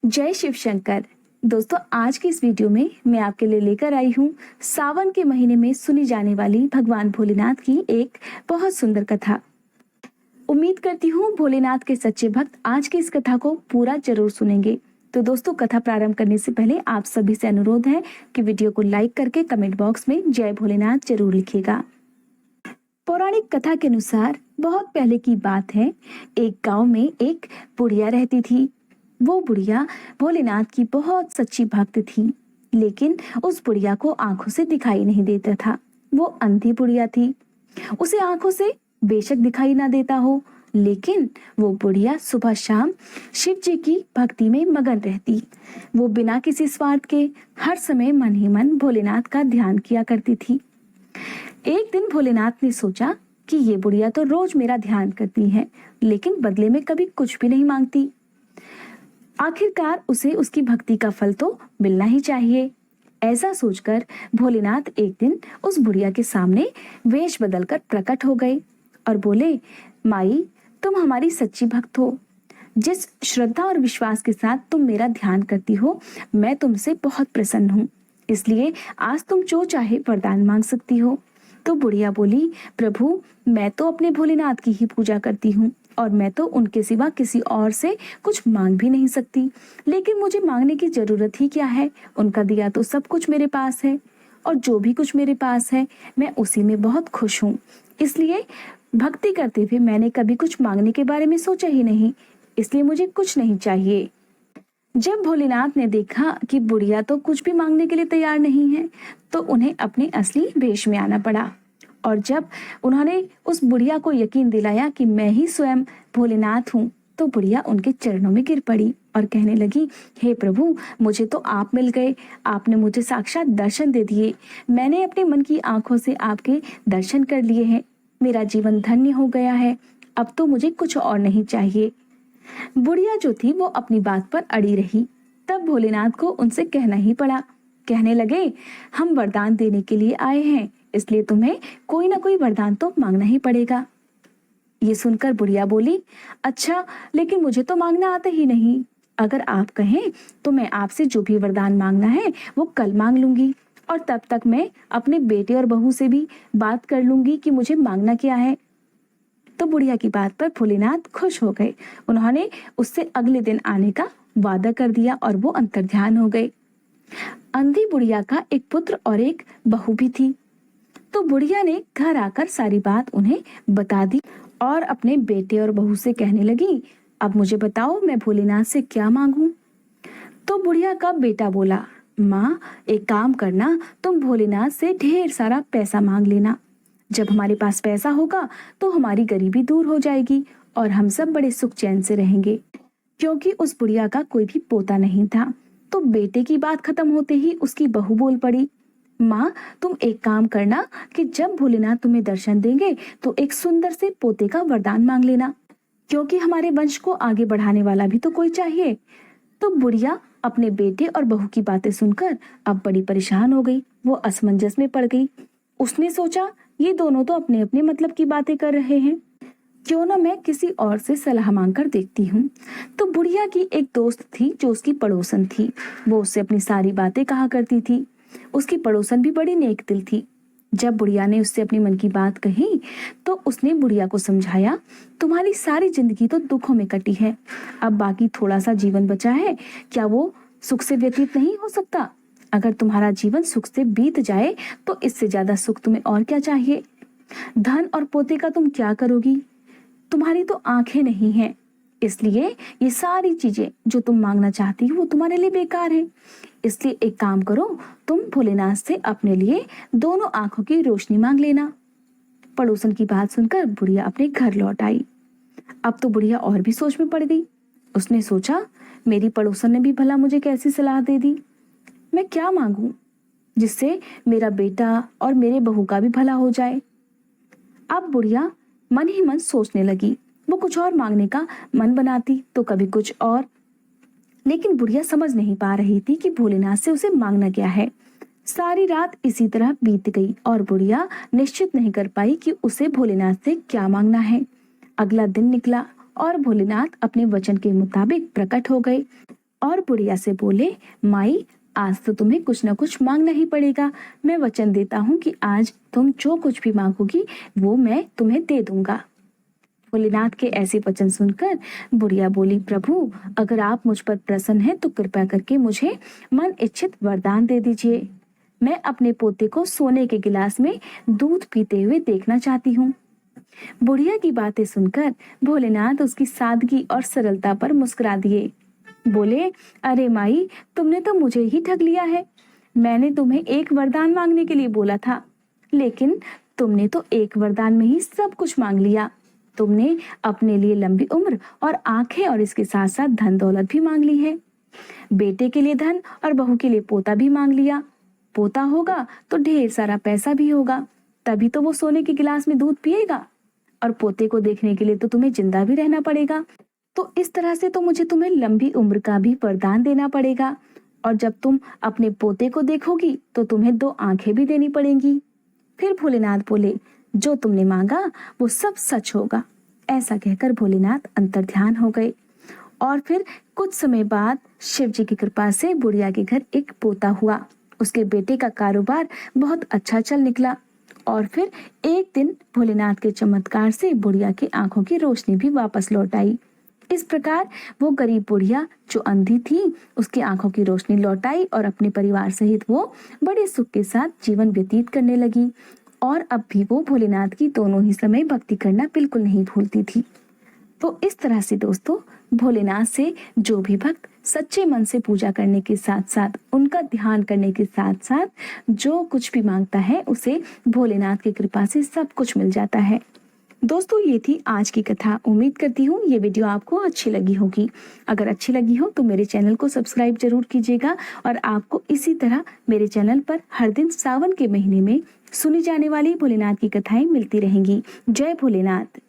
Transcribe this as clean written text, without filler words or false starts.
जय शिव शंकर। दोस्तों, आज की इस वीडियो में मैं आपके लिए लेकर आई हूँ सावन के महीने में सुनी जाने वाली भगवान भोलेनाथ की एक बहुत सुंदर कथा। उम्मीद करती हूँ भोलेनाथ के सच्चे भक्त आज की इस कथा को पूरा जरूर सुनेंगे। तो दोस्तों, कथा प्रारंभ करने से पहले आप सभी से अनुरोध है कि वीडियो को लाइक करके कमेंट बॉक्स में जय भोलेनाथ जरूर लिखिएगा। पौराणिक कथा के अनुसार बहुत पहले की बात है। एक गांव में एक बुढ़िया रहती थी। वो बुढ़िया भोलेनाथ की बहुत सच्ची भक्त थी, लेकिन उस बुढ़िया को आंखों से दिखाई नहीं देता था। वो अंधी बुढ़िया थी। उसे आंखों से बेशक दिखाई ना देता हो, लेकिन वो बुढ़िया सुबह शाम शिव जी की भक्ति में मगन रहती। वो बिना किसी स्वार्थ के हर समय मन ही मन भोलेनाथ का ध्यान किया करती थी। एक दिन भोलेनाथ ने सोचा कि ये बुढ़िया तो रोज मेरा ध्यान करती है, लेकिन बदले में कभी कुछ भी नहीं मांगती। आखिरकार उसे उसकी भक्ति का फल तो मिलना ही चाहिए। ऐसा सोचकर भोलेनाथ एक दिन उस बुढ़िया के सामने वेश बदलकर प्रकट हो गए और बोले, माई, तुम हमारी सच्ची भक्त हो। जिस श्रद्धा और विश्वास के साथ तुम मेरा ध्यान करती हो, मैं तुमसे बहुत प्रसन्न हूँ। इसलिए आज तुम जो चाहे वरदान मांग सकती हो। तो बुढ़िया बोली, प्रभु, मैं तो अपने भोलेनाथ की ही पूजा करती हूँ और मैं तो उनके सिवा किसी और से कुछ मांग भी नहीं सकती। लेकिन मुझे मांगने की जरूरत ही क्या है? उनका दिया तो सब कुछ मेरे पास है, और जो भी कुछ मेरे पास है मैं उसी में बहुत खुश हूँ। इसलिए भक्ति करते हुए मैंने कभी कुछ मांगने के बारे में सोचा ही नहीं। इसलिए मुझे कुछ नहीं चाहिए। जब भोलेनाथ ने देखा कि बुढ़िया तो कुछ भी मांगने के लिए तैयार नहीं है, तो उन्हें अपने असली वेश में आना पड़ा। और जब उन्होंने उस बुढ़िया को यकीन दिलाया कि मैं ही स्वयं भोलेनाथ हूँ, तो बुढ़िया उनके चरणों में गिर पड़ी और कहने लगी, हे प्रभु, मुझे तो आप मिल गए। आपने मुझे साक्षात दर्शन दे दिए। मैंने अपने मन की आंखों से आपके दर्शन कर लिए हैं। मेरा जीवन धन्य हो गया है। अब तो मुझे कुछ और नहीं चाहिए। बुढ़िया जो थी वो अपनी बात पर अड़ी रही। तब भोलेनाथ को उनसे कहना ही पड़ा। कहने लगे, हम वरदान देने के लिए आए हैं, इसलिए तुम्हें कोई ना कोई वरदान तो मांगना ही पड़ेगा। ये सुनकर बुढ़िया बोली, अच्छा, लेकिन मुझे तो मांगना आता ही नहीं। अगर आप कहें तो मैं आपसे जो भी वरदान मांगना है वो कल मांग लूंगी, और तब तक मैं अपने बेटे और बहू से भी बात कर लूंगी कि मुझे मांगना क्या है। तो बुढ़िया की बात पर भोलेनाथ खुश हो गए। उन्होंने उससे अगले दिन आने का वादा कर दिया और वो अंतर्ध्यान हो गए। अंधी बुढ़िया का एक पुत्र और एक बहू भी थी। तो बुढ़िया ने घर आकर सारी बात उन्हें बता दी और अपने बेटे और बहू से कहने लगी, अब मुझे बताओ मैं भोलेनाथ से क्या मांगूं। तो बुढ़िया का बेटा बोला, माँ, एक काम करना, तुम भोलेनाथ से ढेर सारा पैसा मांग लेना। जब हमारे पास पैसा होगा तो हमारी गरीबी दूर हो जाएगी और हम सब बड़े सुख चैन से रहेंगे। क्योंकि उस बुढ़िया का कोई भी पोता नहीं था, तो बेटे की बात खत्म होते ही उसकी बहू बोल पड़ी, माँ, तुम एक काम करना कि जब भोलेनाथ तुम्हें दर्शन देंगे तो एक सुंदर से पोते का वरदान मांग लेना, क्योंकि हमारे वंश को आगे बढ़ाने वाला भी तो कोई चाहिए। तो बुढ़िया अपने बेटे और बहू की बातें सुनकर अब बड़ी परेशान हो गई। वो असमंजस में पड़ गई। उसने सोचा, ये दोनों तो अपने अपने मतलब की बातें कर रहे हैं, क्यों ना मैं किसी और से सलाह मांग कर देखती हूँ। तो बुढ़िया की एक दोस्त थी जो उसकी पड़ोसन थी। वो उससे अपनी सारी बातें कहा करती थी। उसकी पड़ोसन भी बड़ी नेक दिल थी। जब बुढ़िया ने उससे अपनी मन की बात कही तो उसने बुढ़िया को समझाया, तुम्हारी सारी जिंदगी तो दुखों में कटी है। अब बाकी थोड़ा सा जीवन बचा है, क्या वो सुख से व्यतीत नहीं हो सकता? अगर तुम्हारा जीवन सुख से बीत जाए तो इससे ज्यादा सुख तुम्हें और क्या चाहिए? धन और पोते का तुम क्या करोगी? तुम्हारी तो आंखें नहीं हैं, इसलिए ये सारी चीजें जो तुम मांगना चाहती हो वो तुम्हारे लिए बेकार है। इसलिए एक काम करो, तुम भोलेनाथ से अपने लिए दोनों आंखों की रोशनी मांग लेना। पड़ोसन की बात सुनकर बुढ़िया अपने घर लौट आई। अब तो बुढ़िया और भी सोच में पड़ गई। उसने सोचा, मेरी पड़ोसन ने भी भला मुझे कैसी सलाह दे दी। मैं क्या मांगूं जिससे मेरा बेटा और मेरे बहू का भी भला हो जाए। अब बुढ़िया मन ही मन सोचने लगी। वो कुछ और मांगने का मन बनाती तो कभी कुछ और, लेकिन बुढ़िया समझ नहीं पा रही थी कि भोलेनाथ से उसे मांगना क्या है। सारी रात इसी तरह बीत गई और बुढ़िया निश्चित नहीं कर पाई कि उसे भोलेनाथ से क्या मांगना है। अगला दिन निकला और भोलेनाथ अपने वचन के मुताबिक प्रकट हो गए। और बुढ़िया से बोले, माई आज तो तुम्हें कुछ न कुछ मांगना ही पड़ेगा। मैं वचन देता हूँ कि आज तुम जो कुछ भी मांगोगी वो मैं तुम्हें दे दूंगा। भोलेनाथ के ऐसे वचन सुनकर बुढ़िया बोली, प्रभु अगर आप मुझ पर प्रसन्न हैं तो कृपया करके मुझे मन इच्छित वरदान दे दीजिए। मैं अपने पोते को सोने के गिलास में दूध पीते हुए देखना चाहती हूँ। बुढ़िया की बातें सुनकर भोलेनाथ उसकी सादगी और सरलता पर मुस्कुरा दिए। बोले, अरे माई, तुमने तो मुझे ही ठग लिया है। मैंने तुम्हें एक वरदान मांगने के लिए बोला था, लेकिन तुमने तो एक वरदान में ही सब कुछ मांग लिया। तुमने अपने लिए लंबी उम्र और आंखें और इसके साथ साथ धन दौलत भी मांग ली है। बेटे के लिए धन और बहू के लिए पोता भी मांग लिया। पोता होगा तो ढेर सारा पैसा भी होगा, तभी तो वो सोने के गिलास में दूध पिएगा। और पोते को देखने के लिए तो तुम्हें जिंदा भी रहना पड़ेगा। तो इस तरह से तो मुझे तुम्हें लंबी उम्र का भी वरदान देना पड़ेगा। और जब तुम अपने पोते को देखोगी तो तुम्हें 2 आंखें भी देनी पड़ेंगी। फिर भोलेनाथ बोले, जो तुमने मांगा वो सब सच होगा। ऐसा कहकर भोलेनाथ अंतर्ध्यान हो गए। और फिर कुछ समय बाद शिव जी की कृपा से बुढ़िया के घर एक पोता हुआ। उसके बेटे का कारोबार बहुत अच्छा चल निकला। और फिर एक दिन भोलेनाथ के चमत्कार से बुढ़िया की आंखों की रोशनी भी वापस लौट आई। इस प्रकार वो गरीब बुढ़िया जो अंधी थी, उसकी आंखों की रोशनी लौट आई और अपने परिवार सहित वो बड़े सुख के साथ जीवन व्यतीत करने लगी। और अब भी वो भोलेनाथ की दोनों ही समय भक्ति करना बिल्कुल नहीं भूलती थी। तो इस तरह से दोस्तों, भोलेनाथ से जो भी भक्त सच्चे मन से पूजा करने के साथ साथ उनका ध्यान करने के साथ साथ जो कुछ भी मांगता है उसे भोलेनाथ की कृपा से सब कुछ मिल जाता है। दोस्तों, ये थी आज की कथा। उम्मीद करती हूँ ये वीडियो आपको अच्छी लगी होगी। अगर अच्छी लगी हो तो मेरे चैनल को सब्सक्राइब जरूर कीजिएगा और आपको इसी तरह मेरे चैनल पर हर दिन सावन के महीने में सुनी जाने वाली भोलेनाथ की कथाएं मिलती रहेंगी। जय भोलेनाथ।